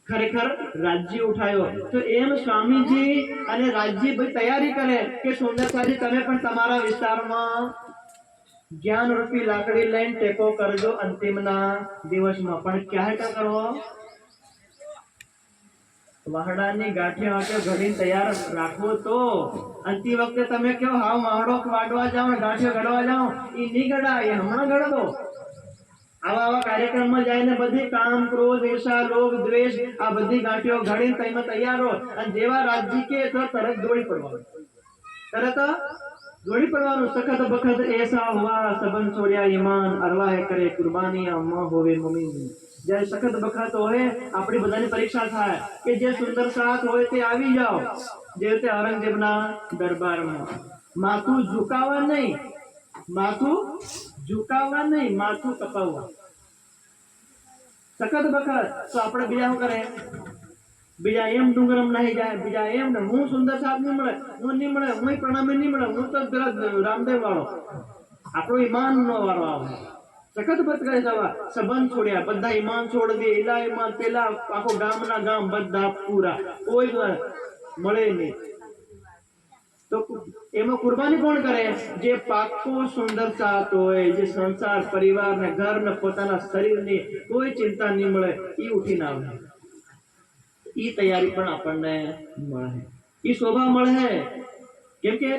ખરેખર રાજ્ય ઉઠાયો। તો એમ સ્વામીજી અને રાજ્ય ભાઈ તૈયારી કરે કે સુંદરતાજી તમે પણ તમારા વિસ્તારમાં જ્ઞાન રૂપી લાકડી લઈને ટેકો કરજો અંતિમના દિવસમાં। પણ ક્યારે કરવો? વાહડાની ગાંઠિયા માટે ઘડીને તૈયાર રાખવો તો અંતિમ વખતે તમે કહો હાવ વાહડો વાડવા જાઓ ગાંઠિયો ઘડવા જાઓ, એ નહીં ઘડાય, એ હમણાં ઘડ દો। આવા કાર્યક્રમમાં જઈને બધી કામ, ક્રોધ, ઈર્ષા, લોભ, દ્વેષ આ બધી ગાંઠિયો ઘડીને તમે તૈયાર હો અને જેવા રાજ્ય કે તો તરત દોડી પડવાનું, તરત દોડી પડવાનું સખત બખત એસા હુઆ સંબંધ છોડ્યા ઈમાન અરવાહે કરે કુરબાની અમ્મા હોવે મમ્મી જ્યારે સખત બખત હોય આપણી બધાની પરીક્ષા થાય કે જે સુંદર સાથ હોય તે આવી જાઓ જે રીતે ઔરંગઝેબના દરબારમાં માથું ઝુકાવવા નહીં માથું કપાવવા સખત બખત તો આપણે બીજા શું કરે બીજા એમ ડુંગરમ નહીં જાય બીજા એમ ને હું સુંદર સાથ નહીં મળે હું પ્રણામી નહીં મળે હું તો રામદેવ વાળો આપણો ઈમાન નો વાળો આવે સખત બત કરે જવા સંબંધ છોડ્યા બધા ઈમાન છોડી દે એલા ઈમાન પેલા આખો ગામના ગામ બધા પૂરા કોઈ મળે નહીં તો એમાં કુરબાની કોણ કરે જે પાકો સુંદર સાથ હોય જે સંસાર પરિવાર ને ઘર ને પોતાના શરીરની કોઈ ચિંતા નહીં મળે એ ઉઠીને આવે ઈ તૈયારી પણ આપણને મળે ઈ શોભા મળે કેમ કે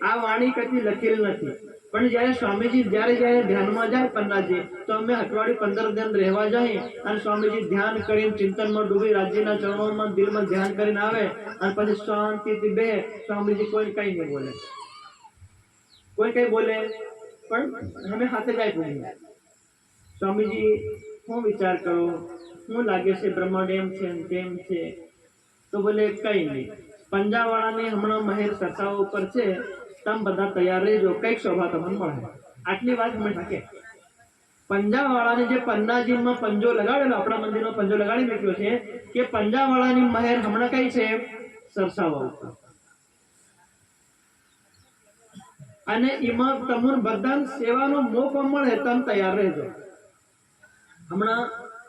આ વાણી કદી લખેલી નથી પણ જ્યારે સ્વામીજી જ્યારે ધ્યાનમાં જાય પન્નાજી તો અમે અઠવાડિયું 15 દિન રહેવા જાય અને સ્વામીજી ધ્યાન કરીને ચિંતનમાં ડૂબી રાજ્યના ચરણોમાં દિલમાં ધ્યાન કરીને આવે અને પછી શાંતિથી બે સ્વામીજી કોઈ કઈ નહીં બોલે કોઈ કઈ બોલે પણ અમે હાથે જાય પૂછીએ સ્વામીજી હું વિચાર કરો શું લાગે છે બ્રહ્માંડ એમ છે તેમ છે તો બોલે કઈ નહીં પંજાવાળાની હમણાં મહેર સરસાઓ ઉપર છે તમે બધા તૈયાર રહેજો કઈક શોભા તમને મળે આટલી વાત મને থাকে પંજાવાળાની જે પન્નાજીમાં પંજો લગાડેલો આપણા મંદિરનો પંજો લગાડી મૂક્યો છે કે પંજાવાળાની મહેર હમણાં કઈ છે સરસાવા ઉપર અને એમાં તમને બધા સેવાનો મોકો મળે તમે તૈયાર રહેજો હમણાં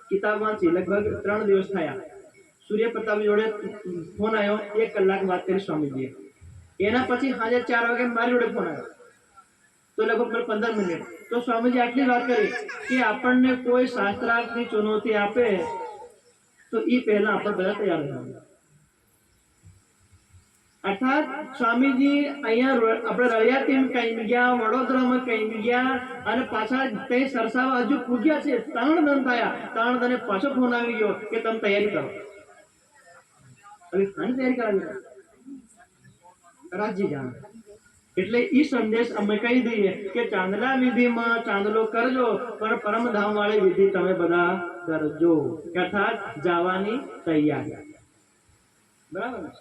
કિતાબ વાંચી લગભગ 3 દિવસ થયા સૂર્ય પ્રતાપ જોડે ફોન આવ્યો 1 કલાક વાત કરી સ્વામીજીએ એના પછી સાંજે 4 વાગે મારી જોડે ફોન આવ્યો તો લગભગ 15 મિનિટ તો સ્વામીજી આટલી વાત કરી કે આપણને કોઈ શાસ્ત્રાર્થની ચુનૌતી આપે તો એ પહેલા આપણે બધા તૈયાર રહેવાનું અર્થાત સ્વામીજી અહીંયા આપણે રળિયાતીમ કઈ ગયા વડોદરામાં કઈ ગયા અને પાછા કઈ સરસાવા હજુ પૂગ્યા છે 3 દન થયા 3 દને પાછો ફોન આવી ગયો કે તમે તૈયારી કરો હવે ખાની તૈયારી કરાવી રાજી જાણ એટલે ઈ સંદેશ અમે કહી દઈએ કે ચાંદલા વિધિમાં ચાંદલો કરજો પણ પરમધામ વાળી વિધિ તમે બધા કરજો અર્થાત જવાની તૈયારી બરાબર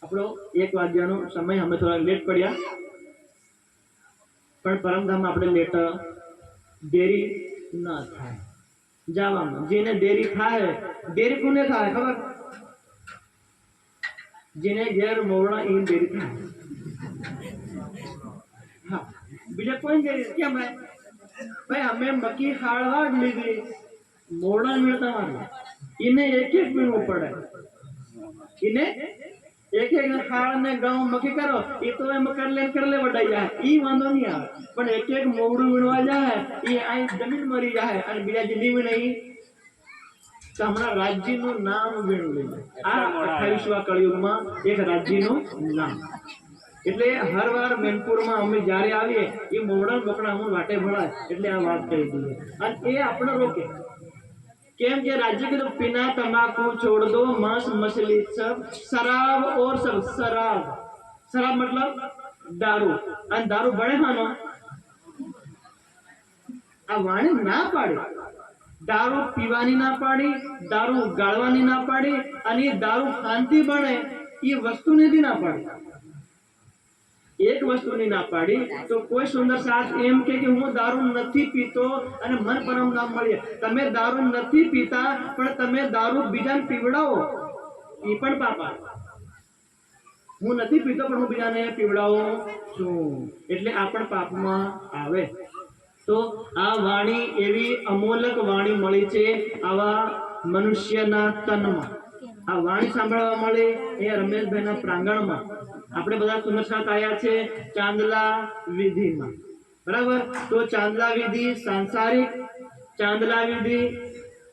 આપણો 1 વાગ્યાનો સમય અમે થોડા લેટ પડ્યા પણ પરમધામ આપણે લેટ દેરી ના થાય જવામાં જેને દેરી થાય દેરી કોને થાય ખબર જેને ઘેર મોવડા ઈન દેરી થાય હા બીજા કોઈ દેરી કેમ ભાઈ અમે મકી હાળવા જ લીધી મોવડા મેળતા મારે એને એક વીણવું પડે એને એક હાળ ને ઘઉં મકી કરો એ તો એમ કરલે વડાઈ જાય ઈ વાંધો નહીં આવે પણ એક મોવડું વીણવા જાય એ આ જમીન મરી જાય અને બીજા જે નહીં વીણે તો હમણાં રાજ્યનું નામ વીણું લઈ જાય આ 28મા કળિયુગમાં એક રાજ્યનું નામ એટલે હર વાર મેનપુરમાં અમે જ્યારે આવીએ એ મોવડા બકડા અમુક વાટે ભળાય એટલે આ વાત કહી દઈએ અને એ આપણે રોકે કેમ કે राज्य के तो बिना तंबाकू छोड़ दो मांस मछली सब शराब और सब शराब मतलब दारू અને દારૂ બળે માનો આ વાણી ના પાડી દારૂ પીવાની ના પાડી દારૂ ગાળવાની ના પાડી અને દારૂ શાંતિ બને એ વસ્તુને ના પાડી એક વસ્તુની ના પાડી તો કોઈ સુંદર સાથ એમ કે હું દારૂ નથી પીતો અને મન પરમ નામ મળીએ તમે દારૂ નથી પીતા પણ તમે દારૂ બીજાને પીવડાવો એ પણ પાપા હું નથી પીતો પણ હું બીજાને પીવડાવું છું એટલે આ પણ પાપમાં આવે તો આ વાણી એવી અમોલક વાણી મળી છે આવા મનુષ્યના તનમાં આ વાણી સાંભળવા મળે એ રમેશભાઈના પ્રાંગણમાં આપણે બધા સુંદર સાથ આવ્યા છે ચાંદલા વિધિમાં બરાબર તો ચાંદલા વિધિ સાંસારિક ચાંદલા વિધિ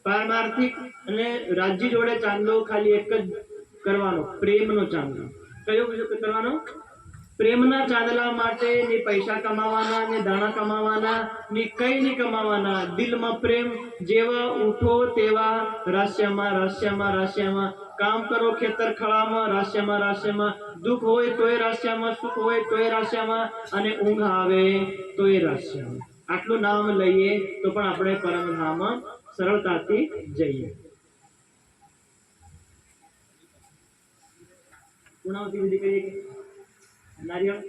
પારમાર્થિક અને રાજ્ય જોડે ચાંદલો ખાલી એક જ કરવાનો પ્રેમનો ચાંદલો કયો કરવાનો પ્રેમના ચાંદલા માટે ને પૈસા કમાવાના ને દાણા કમાવાના ને કઈ નહીં કમાવાના દિલમાં પ્રેમ જેવા ઉઠો તેવા રાસ્યમાં રાસ્યમાં રાસ્યમાં કામ કરો ખેતર ખળામાં, રાશ્યામાં રાશ્યામાં, દુઃખ હોય તોય રાશ્યામાં, સુખ હોય તોય રાશ્યામાં, અને ઊંઘ આવે તોય રાશ્યામાં. આટલું નામ લઈએ તો પણ આપણે પરમધામ સરળતાથી જઈએ. પૂર્ણાવતી વિધિ કરીએ કે નારિયેળ